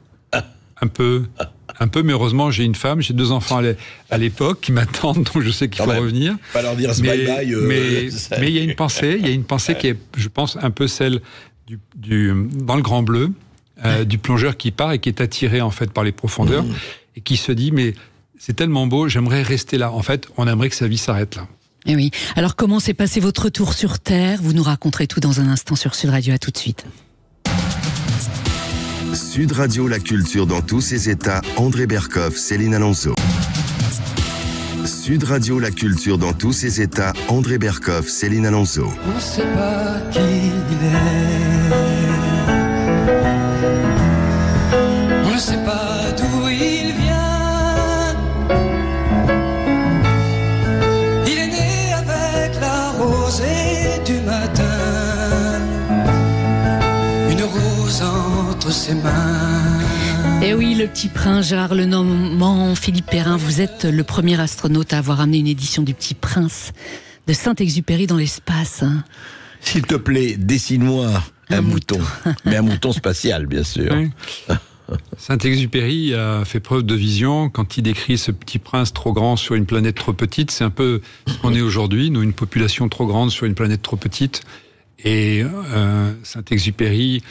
Un peu, mais heureusement, j'ai une femme, j'ai 2 enfants à l'époque qui m'attendent, donc je sais qu'il faut revenir. Pas leur dire bye-bye. Mais il y a une pensée qui est, je pense, un peu celle dans le Grand Bleu, du plongeur qui part et qui est attiré, en fait, par les profondeurs, et qui se dit, mais c'est tellement beau, j'aimerais rester là. En fait, on aimerait que sa vie s'arrête là. Et oui. Alors, comment s'est passé votre retour sur Terre? Vous nous raconterez tout dans un instant sur Sud Radio. À tout de suite. Sud Radio, la culture dans tous ses états. André Berkoff, Céline Alonso. Sud Radio, la culture dans tous ses états. André Berkoff, Céline Alonso. On ne sait pas qui il est. On ne sait pas d'où il vient. Il est né avec la rosée du matin. Une rose entre ses mains. Et oui, le petit prince, Gérard Lenormand, Philippe Perrin, vous êtes le premier astronaute à avoir amené une édition du Petit Prince de Saint-Exupéry dans l'espace. S'il te plaît, dessine-moi un mouton. Mais un mouton spatial, bien sûr. Oui. Saint-Exupéry a fait preuve de vision quand il décrit ce petit prince trop grand sur une planète trop petite. C'est un peu ce qu'on est aujourd'hui, nous, une population trop grande sur une planète trop petite. Et Saint-Exupéry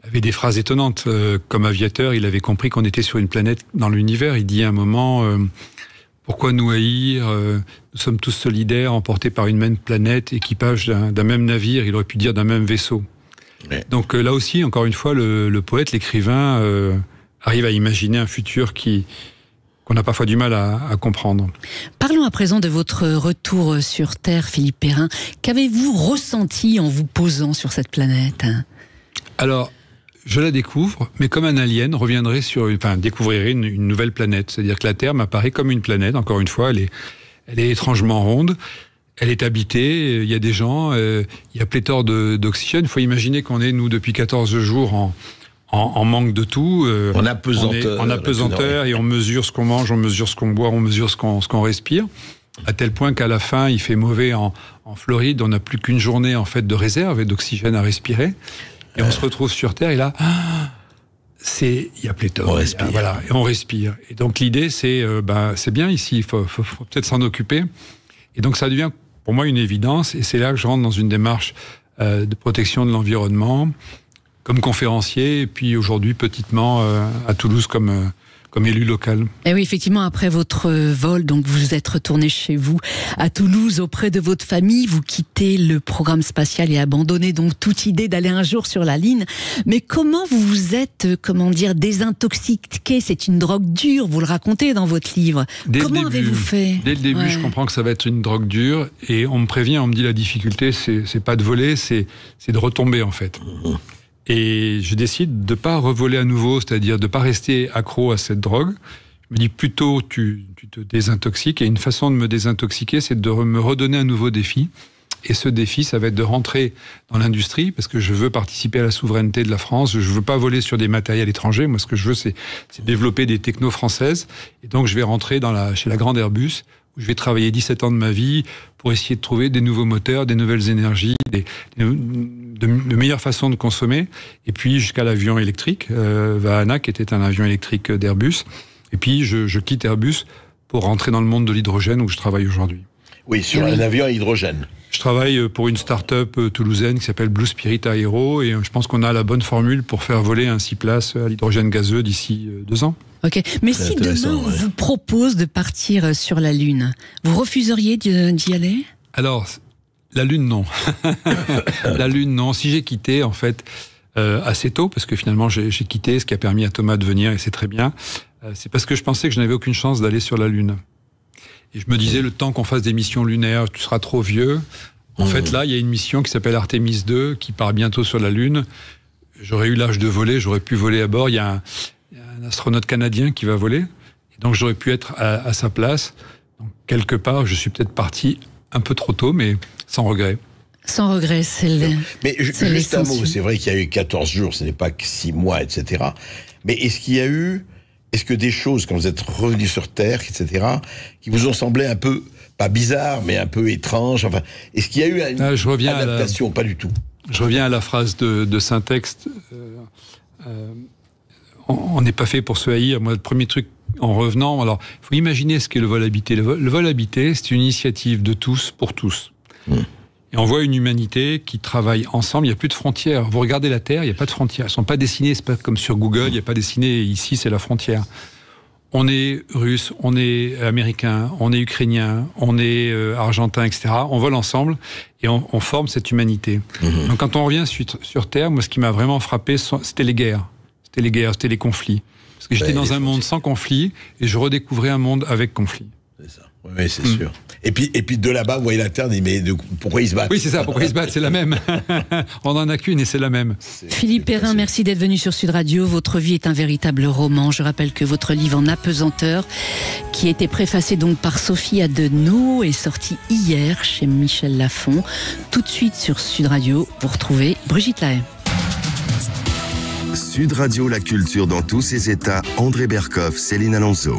avait des phrases étonnantes. Comme aviateur, il avait compris qu'on était sur une planète dans l'univers. Il dit à un moment, pourquoi nous haïr? Nous sommes tous solidaires, emportés par une même planète, équipage d'un même navire, il aurait pu dire d'un même vaisseau. Ouais. Donc là aussi, encore une fois, le poète, l'écrivain, arrive à imaginer un futur qu'on a parfois du mal à comprendre. Parlons à présent de votre retour sur Terre, Philippe Perrin. Qu'avez-vous ressenti en vous posant sur cette planète ? Alors, je la découvre, mais comme un alien découvrirait une nouvelle planète. C'est-à-dire que la Terre m'apparaît comme une planète. Encore une fois, elle est étrangement ronde. Elle est habitée, il y a des gens, il y a pléthore d'oxygène. Il faut imaginer qu'on est, nous, depuis 14 jours en manque de tout. En apesanteur. En apesanteur, et on mesure ce qu'on mange, on mesure ce qu'on boit, on mesure ce qu'on respire. À tel point qu'à la fin, il fait mauvais en Floride. On n'a plus qu'une journée en fait de réserve et d'oxygène à respirer. Et on se retrouve sur Terre et là, il y a pléthore. On respire. Voilà, et on respire. Et donc l'idée, c'est bien ici, il faut peut-être s'en occuper. Et donc ça devient pour moi une évidence. Et c'est là que je rentre dans une démarche de protection de l'environnement, comme conférencier, et puis aujourd'hui petitement à Toulouse comme élu local. Et oui, effectivement, après votre vol, donc vous êtes retourné chez vous à Toulouse auprès de votre famille. Vous quittez le programme spatial et abandonnez donc toute idée d'aller un jour sur la Lune. Mais comment vous vous êtes, désintoxiqué ? C'est une drogue dure, vous le racontez dans votre livre. Comment avez-vous fait ? Dès le début, je comprends que ça va être une drogue dure, et on me prévient, on me dit la difficulté, c'est pas de voler, c'est de retomber en fait. Et je décide de ne pas revoler à nouveau, c'est-à-dire de ne pas rester accro à cette drogue. Je me dis plutôt, tu te désintoxiques. Et une façon de me désintoxiquer, c'est de me redonner un nouveau défi. Et ce défi, ça va être de rentrer dans l'industrie, parce que je veux participer à la souveraineté de la France. Je ne veux pas voler sur des matériels étrangers. Moi, ce que je veux, c'est développer des technos françaises. Et donc, je vais rentrer chez la grande Airbus, où je vais travailler 17 ans de ma vie pour essayer de trouver des nouveaux moteurs, des nouvelles énergies, de meilleures façons de consommer, et puis jusqu'à l'avion électrique, Vahana, qui était un avion électrique d'Airbus. Et puis je quitte Airbus pour rentrer dans le monde de l'hydrogène où je travaille aujourd'hui. Oui, sur un avion à hydrogène. Je travaille pour une start-up toulousaine qui s'appelle Blue Spirit Aero, et je pense qu'on a la bonne formule pour faire voler un 6 places à l'hydrogène gazeux d'ici 2 ans. Ok, mais si demain on vous propose de partir sur la Lune, vous refuseriez d'y aller ? Alors, la Lune, non. La Lune, non. Si j'ai quitté, en fait, assez tôt, parce que finalement j'ai quitté, ce qui a permis à Thomas de venir, et c'est très bien, c'est parce que je pensais que je n'avais aucune chance d'aller sur la Lune. Et je me disais, le temps qu'on fasse des missions lunaires, tu seras trop vieux. En fait, là, il y a une mission qui s'appelle Artemis 2, qui part bientôt sur la Lune. J'aurais eu l'âge de voler, j'aurais pu voler à bord. Il y a un astronaute canadien qui va voler. Et donc, j'aurais pu être à sa place. Donc, quelque part, je suis peut-être parti un peu trop tôt, mais sans regret. Sans regret, Mais juste un mot, c'est vrai qu'il y a eu 14 jours, ce n'est pas que 6 mois, etc. Mais est-ce que des choses, quand vous êtes revenu sur Terre, etc., qui vous ont semblé un peu, pas bizarres, mais un peu étranges, enfin, est-ce qu'il y a eu une adaptation ? Pas du tout. Je reviens à la phrase de Saint-Texte. On n'est pas fait pour se haïr. Moi, le premier truc, en revenant, alors, il faut imaginer ce qu'est le vol habité. Le vol habité, c'est une initiative de tous pour tous. Et on voit une humanité qui travaille ensemble. Il n'y a plus de frontières. Vous regardez la Terre, il n'y a pas de frontières. Elles ne sont pas dessinées, c'est pas comme sur Google, il n'y a pas dessiné, ici c'est la frontière. On est russe, on est américain, on est ukrainien, on est argentin, etc. On vole ensemble et on forme cette humanité. Donc quand on revient sur Terre, moi ce qui m'a vraiment frappé, c'était les guerres. C'était les conflits. Parce que j'étais dans un monde sans conflit et je redécouvrais un monde avec conflit. C'est ça. Oui, c'est sûr. Et puis de là-bas, vous voyez la Terre, mais pourquoi ils se battent ? Oui, c'est ça, pourquoi ils se battent, c'est la même. On n'en a qu'une et c'est la même. Philippe Perrin, merci d'être venu sur Sud Radio. Votre vie est un véritable roman. Je rappelle que votre livre En apesanteur, qui a été préfacé donc par Sophie Adenau, est sorti hier chez Michel Lafon. Tout de suite sur Sud Radio, vous retrouvez Brigitte Lahaye. Sud Radio, la culture dans tous ses états, André Berkoff, Céline Alonso.